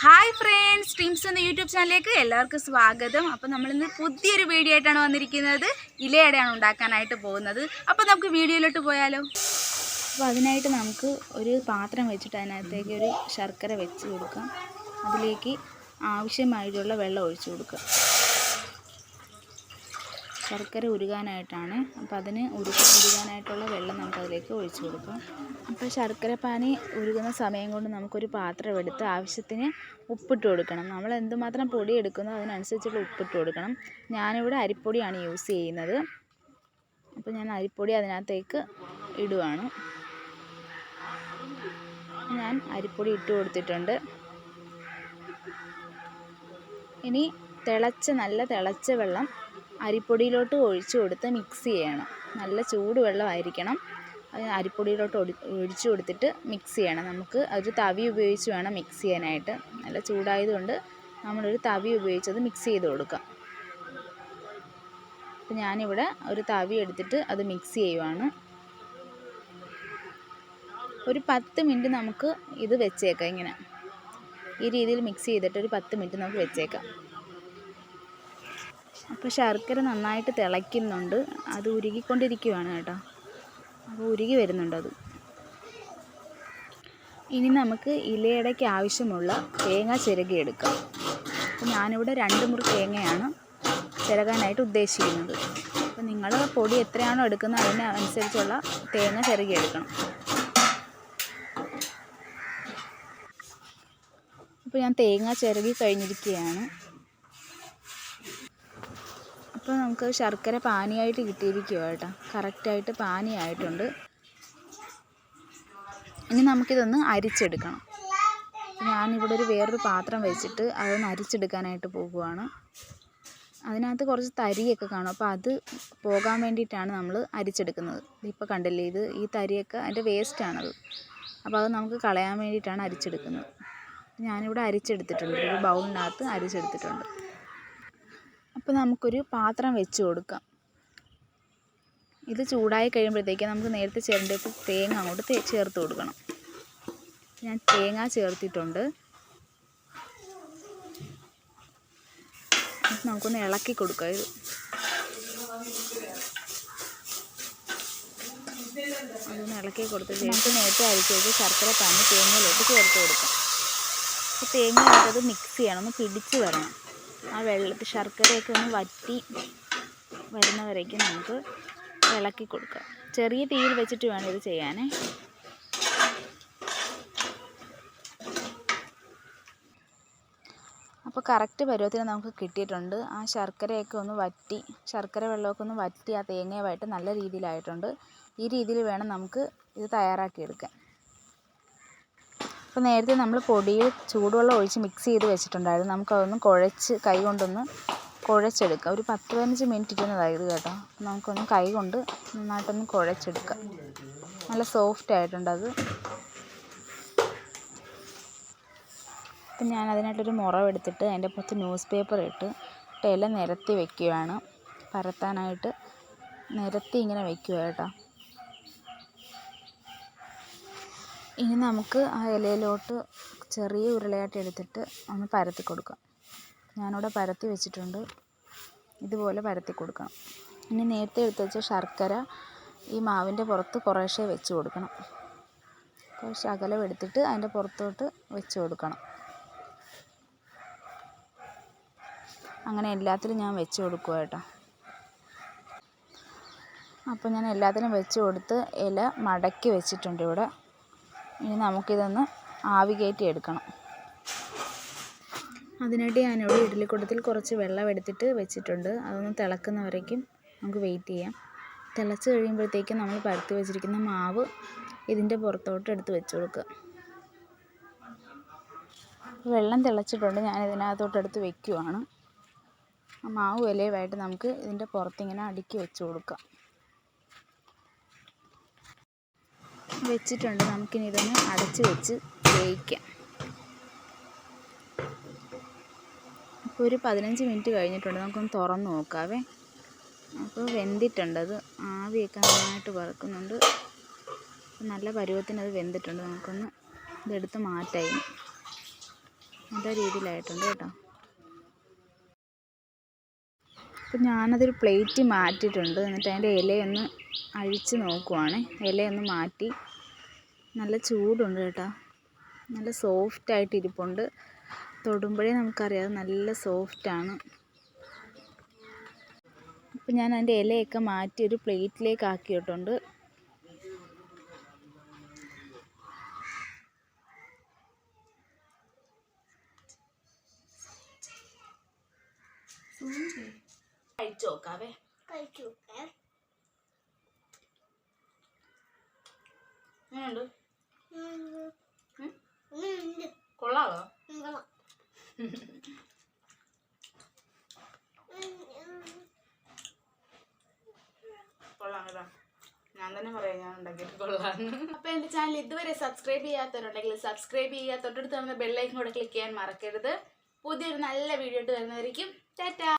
Hi friends, dreams എന്ന YouTube ചാനലിലേക്ക് എല്ലാവർക്കും സ്വാഗതം. അപ്പോൾ നമ്മളിന്ന് പുതിയൊരു വീഡിയോ ആയിട്ടാണ് വന്നിരിക്കുന്നത്. ഇലയടയാണ് ഉണ്ടാക്കാനായിട്ട് പോകുന്നത്. അപ്പോൾ നമുക്ക് വീഡിയോയിലോട്ട് പോയാലോ. അപ്പോൾ അതിനായിട്ട് നമുക്ക് ഒരു പാത്രം വെച്ചിട്ട് അതിനകത്തേക്ക് ഒരു ശർക്കര വെച്ച് കൊടുക്കാം. അതിലേക്ക് ആവശ്യമായിട്ടുള്ള വെള്ളം ഒഴിച്ചു കൊടുക്കുക. ശർക്കര ഉരുകാനായിട്ടാണ്. അപ്പോൾ അതിന് ഉരുകാനായിട്ടുള്ള വെള്ളം നമുക്കതിലേക്ക് ഒഴിച്ചു കൊടുക്കാം. അപ്പോൾ ശർക്കര പാനി ഉരുകുന്ന സമയം കൊണ്ട് നമുക്കൊരു പാത്രം എടുത്ത് ആവശ്യത്തിന് ഉപ്പിട്ട് കൊടുക്കണം. നമ്മൾ എന്തുമാത്രം പൊടി എടുക്കുന്നോ അതിനനുസരിച്ചുള്ള ഉപ്പിട്ട് കൊടുക്കണം. ഞാനിവിടെ അരിപ്പൊടിയാണ് യൂസ് ചെയ്യുന്നത്. അപ്പോൾ ഞാൻ അരിപ്പൊടി അതിനകത്തേക്ക് ഇടുവാണ്. ഞാൻ അരിപ്പൊടി ഇട്ട് കൊടുത്തിട്ടുണ്ട്. ഇനി നല്ല തിളച്ച വെള്ളം അരിപ്പൊടിയിലോട്ട് ഒഴിച്ചു കൊടുത്ത് മിക്സ് ചെയ്യണം. നല്ല ചൂടുവെള്ളമായിരിക്കണം. അരിപ്പൊടിയിലോട്ട് ഒഴിച്ചു കൊടുത്തിട്ട് മിക്സ് ചെയ്യണം. നമുക്ക് ഒരു തവി ഉപയോഗിച്ച് വേണം മിക്സ് ചെയ്യാനായിട്ട്. നല്ല ചൂടായതുകൊണ്ട് നമ്മളൊരു തവി ഉപയോഗിച്ചത് മിക്സ് ചെയ്ത് കൊടുക്കാം. അപ്പം ഞാനിവിടെ ഒരു തവി എടുത്തിട്ട് അത് മിക്സ് ചെയ്യുവാണ്. ഒരു 10 മിനിറ്റ് നമുക്ക് ഇത് വെച്ചേക്കാം. ഇങ്ങനെ ഈ രീതിയിൽ മിക്സ് ചെയ്തിട്ട് ഒരു 10 മിനിറ്റ് നമുക്ക് വെച്ചേക്കാം. അപ്പോൾ ശർക്കര നന്നായിട്ട് തിളയ്ക്കുന്നുണ്ട്. അത് ഉരുകിക്കൊണ്ടിരിക്കുകയാണ് കേട്ടോ. അപ്പോൾ ഉരുകി വരുന്നുണ്ട് അത്. ഇനി നമുക്ക് ഇലയടയ്ക്ക് ആവശ്യമുള്ള തേങ്ങ ചിരകിയെടുക്കാം. അപ്പോൾ ഞാനിവിടെ 2 മുറി തേങ്ങയാണ് ചിരകാനായിട്ട് ഉദ്ദേശിക്കുന്നത്. അപ്പോൾ നിങ്ങൾ പൊടി എത്രയാണോ എടുക്കുന്നത് അതിനനുസരിച്ചുള്ള തേങ്ങ ചിരകിയെടുക്കണം. അപ്പോൾ ഞാൻ തേങ്ങ ചിരകി കഴിഞ്ഞിരിക്കുകയാണ്. അപ്പോൾ നമുക്ക് ശർക്കര പാനിയായിട്ട് കിട്ടിയിരിക്കുക കേട്ടോ. കറക്റ്റായിട്ട് പാനിയായിട്ടുണ്ട്. ഇനി നമുക്കിതൊന്ന് അരിച്ചെടുക്കണം. ഞാനിവിടെ വേറൊരു പാത്രം വെച്ചിട്ട് അതൊന്ന് അരിച്ചെടുക്കാനായിട്ട് പോകുവാണ്. അതിനകത്ത് കുറച്ച് തരിയൊക്കെ കാണും. അപ്പോൾ അത് പോകാൻ വേണ്ടിയിട്ടാണ് നമ്മൾ അരിച്ചെടുക്കുന്നത്. ഇപ്പോൾ കണ്ടില്ലേ, ഈ തരിയൊക്കെ അതിൻ്റെ വേസ്റ്റാണത്. അപ്പോൾ അത് നമുക്ക് കളയാൻ വേണ്ടിയിട്ടാണ് അരിച്ചെടുക്കുന്നത്. ഞാനിവിടെ അരിച്ചെടുത്തിട്ടുണ്ട്. ഒരു ബൗളിനകത്ത് അരിച്ചെടുത്തിട്ടുണ്ട്. അപ്പോൾ നമുക്കൊരു പാത്രം വെച്ച് കൊടുക്കാം. ഇത് ചൂടായി കഴിയുമ്പോഴത്തേക്ക് നമുക്ക് നേരത്തെ ചിരണ്ടിയിട്ട് തേങ്ങ അങ്ങോട്ട് ചേർത്ത് കൊടുക്കണം. ഞാൻ തേങ്ങ ചേർത്തിട്ടുണ്ട്. നമുക്കൊന്ന് ഇളക്കി കൊടുക്കാം. അതൊന്ന് ഇളക്കി കൊടുത്തിട്ട് നമുക്ക് നേരത്തെ അരിച്ച് വെച്ച് ശർക്കര പാനി തേങ്ങയിലോട്ട് ചേർത്ത് കൊടുക്കാം. അപ്പോൾ തേങ്ങയിലോട്ടത് മിക്സ് ചെയ്യണം, ഒന്ന് പിടിച്ച് വരണം. ആ വെള്ളത്തിൽ ശർക്കരയൊക്കെ ഒന്ന് വറ്റി വരുന്നവരേക്കും നമുക്ക് ഇളക്കി കൊടുക്കാം. ചെറിയ തീയിൽ വെച്ചിട്ട് വേണം ഇത് ചെയ്യാനേ. അപ്പോൾ കറക്റ്റ് പരുവത്തിന് നമുക്ക് കിട്ടിയിട്ടുണ്ട്. ആ ശർക്കരയൊക്കെ ഒന്ന് വറ്റി, ശർക്കര വെള്ളമൊക്കെ ഒന്ന് വറ്റി ആ തേങ്ങയുമായിട്ട് നല്ല രീതിയിലായിട്ടുണ്ട്. ഈ രീതിയിൽ വേണം നമുക്ക് ഇത് തയ്യാറാക്കിയെടുക്കാൻ. അപ്പോൾ നേരത്തെ നമ്മൾ പൊടിയിൽ ചൂടുവെള്ളം ഒഴിച്ച് മിക്സ് ചെയ്ത് വെച്ചിട്ടുണ്ടായിരുന്നു. നമുക്കതൊന്ന് കുഴച്ച് കൈ കൊണ്ടൊന്ന് കുഴച്ചെടുക്കാം. ഒരു 10-15 മിനിറ്റ് ഇരുന്നതായത് കേട്ടോ. നമുക്കൊന്ന് കൈ കൊണ്ട് നന്നായിട്ടൊന്ന് കുഴച്ചെടുക്കാം. നല്ല സോഫ്റ്റ് ആയിട്ടുണ്ട് അത്. അപ്പം ഞാൻ അതിനായിട്ടൊരു മുറവെടുത്തിട്ട് അതിൻ്റെ പുറത്ത് ന്യൂസ് പേപ്പർ ഇട്ട് ഇല നിരത്തി വയ്ക്കുകയാണ്. പരത്താനായിട്ട് നിരത്തി ഇങ്ങനെ വയ്ക്കുക കേട്ടോ. ഇനി നമുക്ക് ആ ഇലയിലോട്ട് ചെറിയ ഉരുളയായിട്ട് എടുത്തിട്ട് ഒന്ന് പരത്തി കൊടുക്കാം. ഞാനിവിടെ പരത്തി വെച്ചിട്ടുണ്ട്. ഇതുപോലെ പരത്തി കൊടുക്കണം. ഇനി നേരത്തെ എടുത്ത് വെച്ച ശർക്കര ഈ മാവിൻ്റെ പുറത്ത് കുറേശ്ശെ വെച്ച് കൊടുക്കണം. കുറച്ച് അകലം എടുത്തിട്ട് അതിൻ്റെ പുറത്തോട്ട് വെച്ച് കൊടുക്കണം. അങ്ങനെ എല്ലാത്തിലും ഞാൻ വെച്ച് കൊടുക്കുക കേട്ടോ. അപ്പോൾ ഞാൻ എല്ലാത്തിലും വെച്ച് കൊടുത്ത് ഇല മടക്കി വെച്ചിട്ടുണ്ട് ഇവിടെ. ഇനി നമുക്കിതൊന്ന് ആവി കയറ്റി എടുക്കണം. അതിനായിട്ട് ഞാനിവിടെ ഇഡ്ഡലിക്കുട്ടത്തിൽ കുറച്ച് വെള്ളം എടുത്തിട്ട് വെച്ചിട്ടുണ്ട്. അതൊന്ന് തിളക്കുന്നവരേക്കും നമുക്ക് വെയിറ്റ് ചെയ്യാം. തിളച്ച് കഴിയുമ്പോഴത്തേക്കും നമ്മൾ പരത്തി വെച്ചിരിക്കുന്ന മാവ് ഇതിൻ്റെ പുറത്തോട്ട് എടുത്ത് വെച്ച് കൊടുക്കുക. വെള്ളം തിളച്ചിട്ടുണ്ട്. ഞാൻ ഇതിനകത്തോട്ട് എടുത്ത് വെക്കുവാണ്. ആ മാവ് ഇലയുമായിട്ട് നമുക്ക് ഇതിൻ്റെ പുറത്തിങ്ങനെ അടുക്കി വെച്ച് കൊടുക്കാം. വെച്ചിട്ടുണ്ട്. നമുക്കിനി ഇതൊന്ന് അടച്ച് വെച്ച് വേവിക്കാം. അപ്പോൾ ഒരു 15 മിനിറ്റ് കഴിഞ്ഞിട്ടുണ്ട്. നമുക്കൊന്ന് തുറന്ന് നോക്കാവേ. അപ്പോൾ വെന്തിട്ടുണ്ടത്. ആവിയൊക്കെ നന്നായിട്ട് പറക്കുന്നുണ്ട്. നല്ല പരുവത്തിന് അത് വെന്തിട്ടുണ്ട്. നമുക്കൊന്ന് ഇതെടുത്ത് മാറ്റാം. നല്ല രീതിയിലായിട്ടുണ്ട് കേട്ടോ. അപ്പം ഞാനതൊരു പ്ലേറ്റ് മാറ്റിയിട്ടുണ്ട്. എന്നിട്ട് അതിൻ്റെ ഇലയൊന്ന് അഴിച്ച് നോക്കുവാണ്. ഇലയൊന്ന് മാറ്റി. നല്ല ചൂടുണ്ട് കേട്ടോ. നല്ല സോഫ്റ്റായിട്ട് ഇരിപ്പുണ്ട്. തൊടുമ്പോഴേ നമുക്കറിയാം നല്ല സോഫ്റ്റാണ്. അപ്പം ഞാൻ അതിൻ്റെ ഇലയൊക്കെ മാറ്റി ഒരു പ്ലേറ്റിലേക്ക് ആക്കിയിട്ടുണ്ട്. കഴിച്ചു നോക്കാവേ. എങ്ങനെയുണ്ട്? കൊള്ളാമോ? കൊള്ളാം കേട്ടോ. ഞാൻ തന്നെ പറയാം ഞാൻ ഉണ്ടാക്കിയിട്ട് കൊള്ളാമെന്ന്. അപ്പോൾ എൻ്റെ ചാനൽ ഇതുവരെ സബ്സ്ക്രൈബ് ചെയ്യാത്തവരുണ്ടെങ്കിൽ സബ്സ്ക്രൈബ് ചെയ്യുക. തൊട്ടടുത്ത് വന്ന ബെല്ലൈക്കൻ കൂടെ ക്ലിക്ക് ചെയ്യാൻ മറക്കരുത്. പുതിയൊരു നല്ല വീഡിയോ ഇട്ട് വരുന്നതായിരിക്കും. ടാറ്റാ.